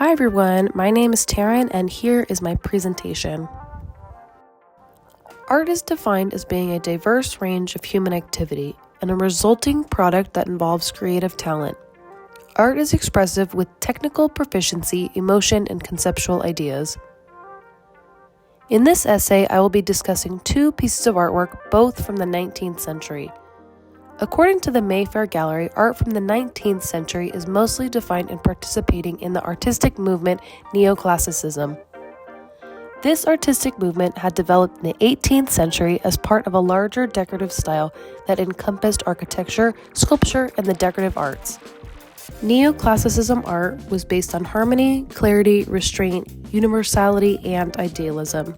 Hi everyone, my name is Taryn and here is my presentation. Art is defined as being a diverse range of human activity and a resulting product that involves creative talent. Art is expressive with technical proficiency, emotion, and conceptual ideas. In this essay, I will be discussing two pieces of artwork, both from the 19th century. According to the Mayfair Gallery, art from the 19th century is mostly defined in participating in the artistic movement Neoclassicism. This artistic movement had developed in the 18th century as part of a larger decorative style that encompassed architecture, sculpture, and the decorative arts. Neoclassicism art was based on harmony, clarity, restraint, universality, and idealism.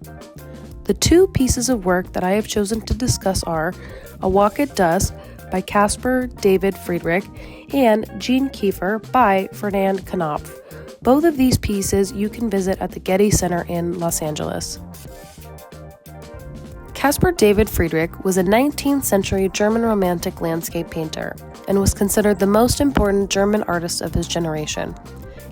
The two pieces of work that I have chosen to discuss are A Walk at Dusk by Caspar David Friedrich and Jean Kiefer by Fernand Knopf. Both of these pieces you can visit at the Getty Center in Los Angeles. Caspar David Friedrich was a 19th century German Romantic landscape painter and was considered the most important German artist of his generation.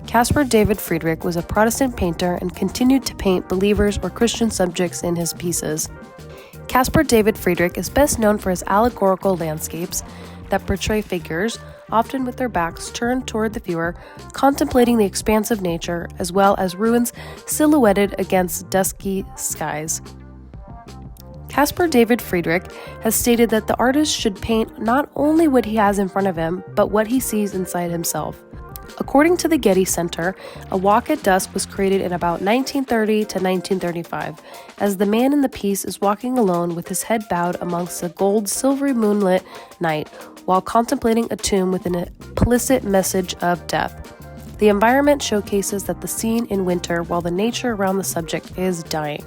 Caspar David Friedrich was a Protestant painter and continued to paint believers or Christian subjects in his pieces. Caspar David Friedrich is best known for his allegorical landscapes that portray figures, often with their backs turned toward the viewer, contemplating the expanse of nature, as well as ruins silhouetted against dusky skies. Caspar David Friedrich has stated that the artist should paint not only what he has in front of him, but what he sees inside himself. According to the Getty Center, A Walk at Dusk was created in about 1930 to 1935, as the man in the piece is walking alone with his head bowed amongst a gold, silvery moonlit night, while contemplating a tomb with an implicit message of death. The environment showcases that the scene in winter, while the nature around the subject is dying.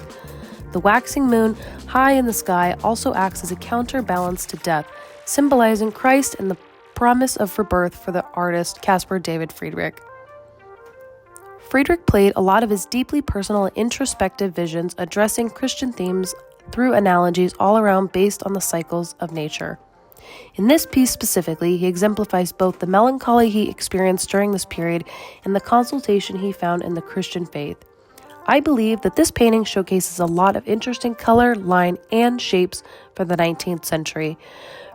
The waxing moon high in the sky also acts as a counterbalance to death, symbolizing Christ and the promise of rebirth for the artist Caspar David Friedrich. Friedrich played a lot of his deeply personal and introspective visions addressing Christian themes through analogies all around based on the cycles of nature. In this piece specifically, he exemplifies both the melancholy he experienced during this period and the consolation he found in the Christian faith. I believe that this painting showcases a lot of interesting color, line, and shapes for the 19th century.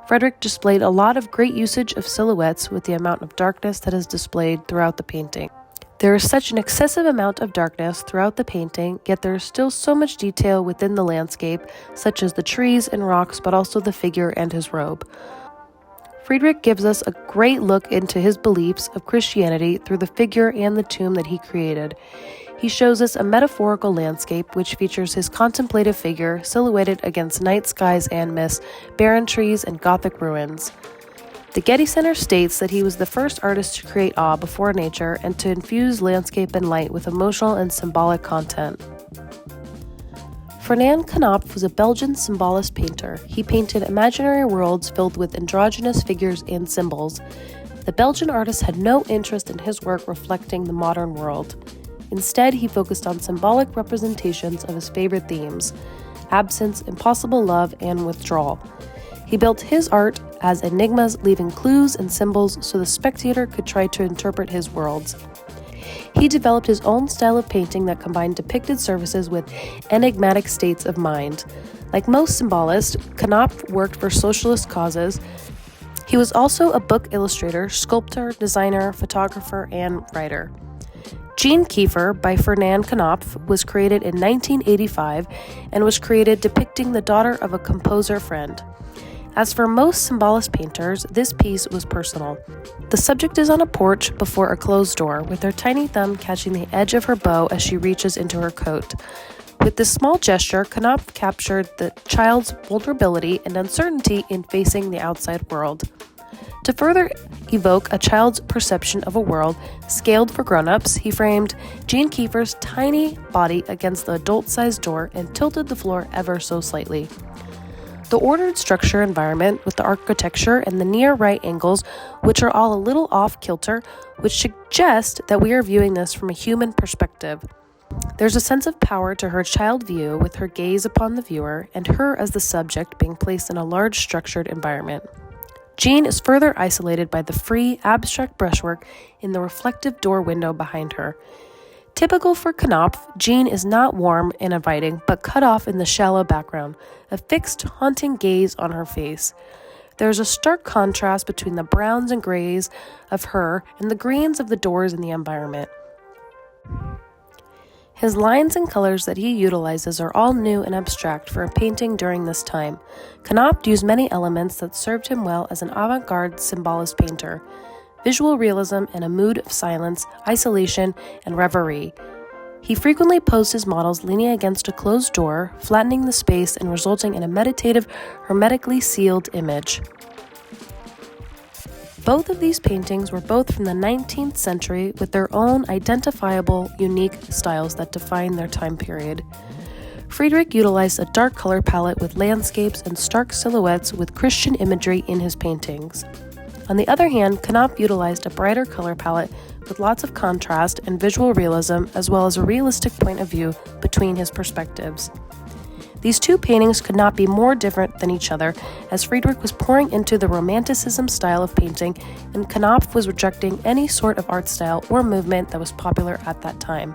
Friedrich displayed a lot of great usage of silhouettes with the amount of darkness that is displayed throughout the painting. There is such an excessive amount of darkness throughout the painting, yet there is still so much detail within the landscape, such as the trees and rocks, but also the figure and his robe. Friedrich gives us a great look into his beliefs of Christianity through the figure and the tomb that he created. He shows us a metaphorical landscape which features his contemplative figure silhouetted against night skies and mist, barren trees, and Gothic ruins. The Getty Center states that he was the first artist to create awe before nature and to infuse landscape and light with emotional and symbolic content. Fernand Knopf was a Belgian symbolist painter. He painted imaginary worlds filled with androgynous figures and symbols. The Belgian artist had no interest in his work reflecting the modern world. Instead, he focused on symbolic representations of his favorite themes: absence, impossible love, and withdrawal. He built his art as enigmas, leaving clues and symbols so the spectator could try to interpret his worlds. He developed his own style of painting that combined depicted surfaces with enigmatic states of mind. Like most symbolists, Knopf worked for socialist causes. He was also a book illustrator, sculptor, designer, photographer, and writer. Jean Kiefer by Fernand Knopf was created in 1985 and was created depicting the daughter of a composer friend. As for most symbolist painters, this piece was personal. The subject is on a porch before a closed door, with her tiny thumb catching the edge of her bow as she reaches into her coat. With this small gesture, Knopf captured the child's vulnerability and uncertainty in facing the outside world. To further evoke a child's perception of a world scaled for grown-ups, he framed Jean Kiefer's tiny body against the adult-sized door and tilted the floor ever so slightly. The ordered structure environment with the architecture and the near right angles, which are all a little off-kilter, which suggest that we are viewing this from a human perspective. There's a sense of power to her child view with her gaze upon the viewer and her as the subject being placed in a large structured environment. Jean is further isolated by the free, abstract brushwork in the reflective door window behind her. Typical for Knopf, Jean is not warm and inviting, but cut off in the shallow background, a fixed, haunting gaze on her face. There is a stark contrast between the browns and grays of her and the greens of the doors and the environment. His lines and colors that he utilizes are all new and abstract for a painting during this time. Knopf used many elements that served him well as an avant-garde symbolist painter: visual realism and a mood of silence, isolation, and reverie. He frequently posed his models leaning against a closed door, flattening the space and resulting in a meditative, hermetically sealed image. Both of these paintings were both from the 19th century with their own identifiable, unique styles that define their time period. Friedrich utilized a dark color palette with landscapes and stark silhouettes with Christian imagery in his paintings. On the other hand, Knopf utilized a brighter color palette with lots of contrast and visual realism, as well as a realistic point of view between his perspectives. These two paintings could not be more different than each other, as Friedrich was pouring into the Romanticism style of painting, and Knopf was rejecting any sort of art style or movement that was popular at that time.